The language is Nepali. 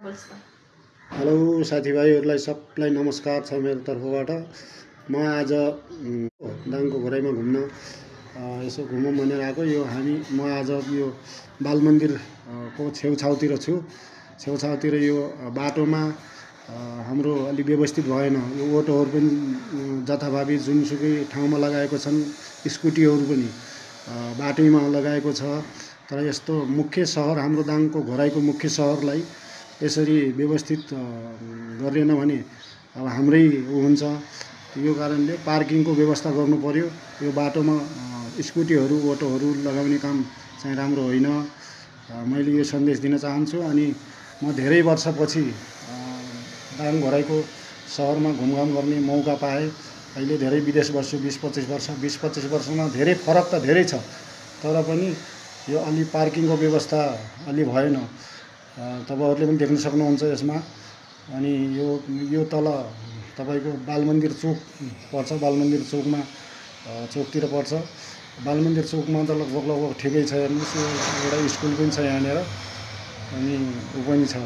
हेलो साथीभाइहरूलाई सबलाई नमस्कार छ मेरो तर्फबाट। म आज दाङको घोराइमा घुम्न यसो घुमौँ भनेर आएको। म आज यो बाल मन्दिर को छेउछाउतिर छु। छेउछाउतिर यो बाटोमा हाम्रो अलि व्यवस्थित भएन। यो अटोहरू पनि जथाभावी जुनसुकै ठाउँमा लगाएको छन्, स्कुटीहरू पनि बाटैमा लगाएको छ। तर यस्तो मुख्य सहर हाम्रो दाङको घोराइको मुख्य सहरलाई यसरी व्यवस्थित गरेन भने अब हाम्रै हुन्छ। यो कारणले पार्किङको व्यवस्था गर्नु पर्यो। यो बाटोमा स्कुटीहरू अटोहरू लगाउने काम चाहिँ राम्रो होइन। मैले यो सन्देश दिन चाहन्छु। अनि म धेरै वर्षपछि दाङ घोराइको सहरमा घुमघाम गर्ने मौका पाएँ। अहिले धेरै विदेश बस्छु, 20-25 वर्षमा धेरै फरक त धेरै छ। तर पनि यो अलि पार्किङको व्यवस्था अलि भएन। तपाईहरुले पनि देख्न सक्नुहुन्छ यसमा। अनि यो तल तपाईको बालमन्दिर चोक पर्छ। बालमन्दिर चोकमा चोकतिर पर्छ। बालमन्दिर चोकमा त लगभग ठिकै छ। हेर्नुस्, एउटा स्कुल पनि छ यहाँनिर, अनि उ पनि छ,